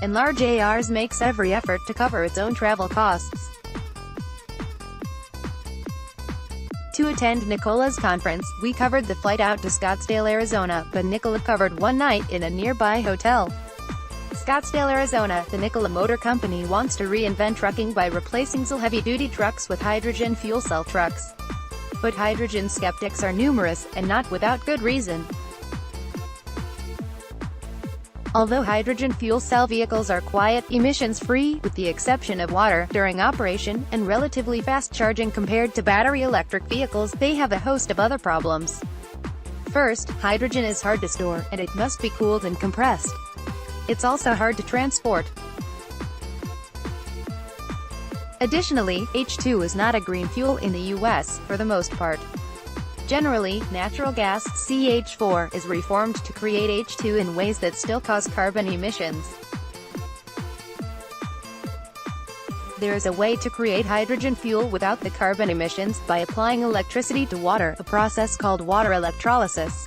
Enlarge Ars makes every effort to cover its own travel costs. To attend Nikola's conference, we covered the flight out to Scottsdale, Arizona, but Nikola covered one night in a nearby hotel. Scottsdale, Arizona, the Nikola Motor Company wants to reinvent trucking by replacing diesel heavy-duty trucks with hydrogen fuel cell trucks. But hydrogen skeptics are numerous, and not without good reason. Although hydrogen fuel cell vehicles are quiet, emissions-free, with the exception of water, during operation, and relatively fast charging compared to battery electric vehicles, they have a host of other problems. First, hydrogen is hard to store, and it must be cooled and compressed. It's also hard to transport. Additionally, H2 is not a green fuel in the US, for the most part. Generally, natural gas, CH4, is reformed to create H2 in ways that still cause carbon emissions. There is a way to create hydrogen fuel without the carbon emissions, by applying electricity to water, a process called water electrolysis.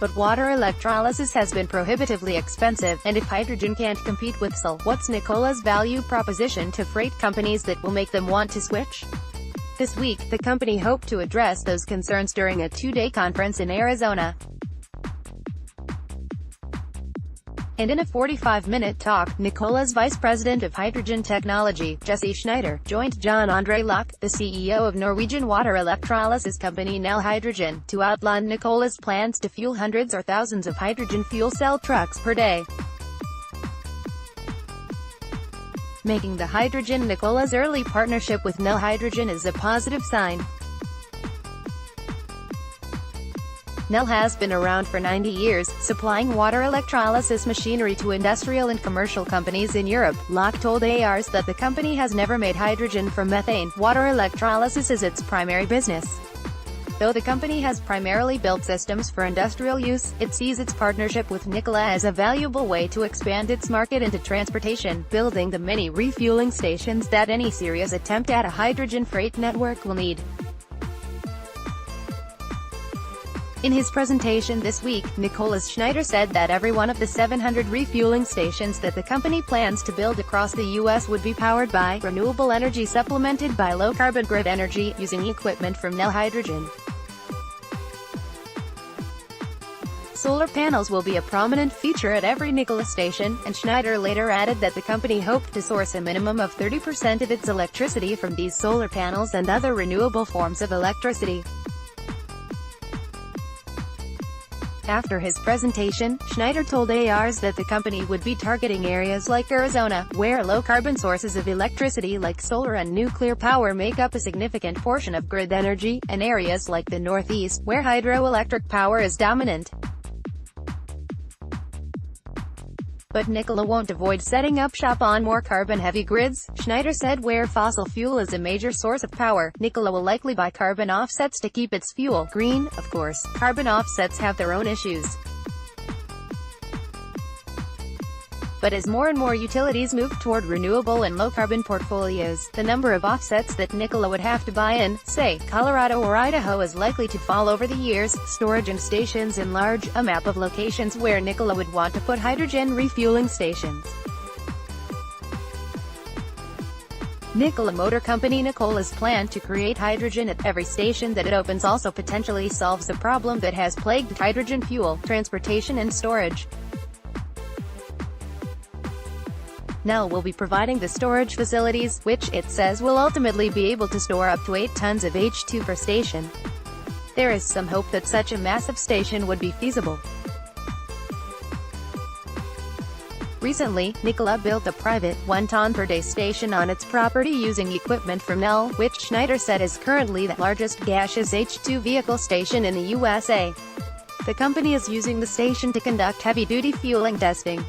But water electrolysis has been prohibitively expensive, and if hydrogen can't compete with diesel, what's Nikola's value proposition to freight companies that will make them want to switch? This week, the company hoped to address those concerns during a two-day conference in Arizona. And in a 45-minute talk, Nikola's Vice President of Hydrogen Technology, Jesse Schneider, joined Jon-Andre Locke, the CEO of Norwegian water electrolysis company Nel Hydrogen, to outline Nikola's plans to fuel hundreds or thousands of hydrogen fuel cell trucks per day. Making the hydrogen Nikola's early partnership with Nel Hydrogen is a positive sign. Nel has been around for 90 years, supplying water electrolysis machinery to industrial and commercial companies in Europe. Locke told Ars that the company has never made hydrogen from methane. Water electrolysis is its primary business. Though the company has primarily built systems for industrial use, it sees its partnership with Nikola as a valuable way to expand its market into transportation, building the many refueling stations that any serious attempt at a hydrogen freight network will need. In his presentation this week, Nikola's Schneider said that every one of the 700 refueling stations that the company plans to build across the U.S. would be powered by renewable energy supplemented by low-carbon grid energy, using equipment from Nel Hydrogen. Solar panels will be a prominent feature at every Nikola station, and Schneider later added that the company hoped to source a minimum of 30% of its electricity from these solar panels and other renewable forms of electricity. After his presentation, Schneider told Ars that the company would be targeting areas like Arizona, where low-carbon sources of electricity like solar and nuclear power make up a significant portion of grid energy, and areas like the Northeast, where hydroelectric power is dominant. But Nikola won't avoid setting up shop on more carbon-heavy grids. Schneider said where fossil fuel is a major source of power, Nikola will likely buy carbon offsets to keep its fuel green. Of course, carbon offsets have their own issues. But as more and more utilities move toward renewable and low-carbon portfolios, the number of offsets that Nikola would have to buy in, say, Colorado or Idaho is likely to fall over the years. Storage and stations enlarge, a map of locations where Nikola would want to put hydrogen refueling stations. Nikola Motor Company Nikola's plan to create hydrogen at every station that it opens also potentially solves a problem that has plagued hydrogen fuel transportation and storage. Nel will be providing the storage facilities, which, it says, will ultimately be able to store up to 8 tons of H2 per station. There is some hope that such a massive station would be feasible. Recently, Nikola built a private, 1-ton-per-day station on its property using equipment from Nel, which Schneider said is currently the largest gaseous H2 vehicle station in the USA. The company is using the station to conduct heavy-duty fueling testing.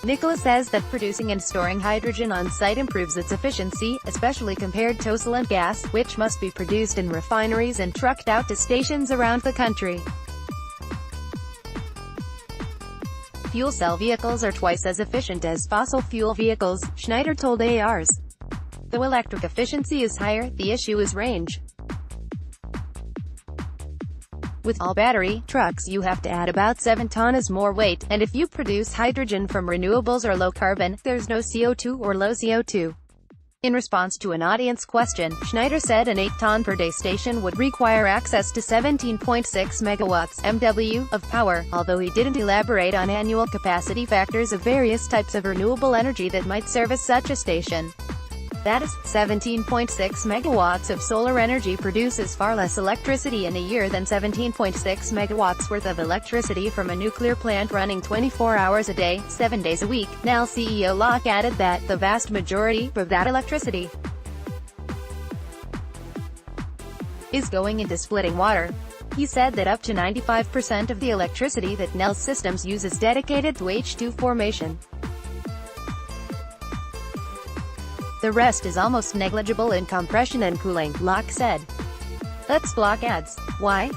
Nikola says that producing and storing hydrogen on site improves its efficiency, especially compared to diesel and gas, which must be produced in refineries and trucked out to stations around the country. Fuel cell vehicles are twice as efficient as fossil fuel vehicles, Schneider told Ars. Though electric efficiency is higher, the issue is range. With all battery trucks you have to add about 7 tons more weight, and if you produce hydrogen from renewables or low carbon, there's no CO2 or low CO2. In response to an audience question, Schneider said an 8-ton per day station would require access to 17.6 megawatts (MW) of power, although he didn't elaborate on annual capacity factors of various types of renewable energy that might service such a station. That is, 17.6 megawatts of solar energy produces far less electricity in a year than 17.6 megawatts worth of electricity from a nuclear plant running 24 hours a day, 7 days a week. Nel CEO Locke added that the vast majority of that electricity is going into splitting water. He said that up to 95% of the electricity that Nel's systems use is dedicated to H2 formation. The rest is almost negligible in compression and cooling, Locke said. Let's block ads. Why?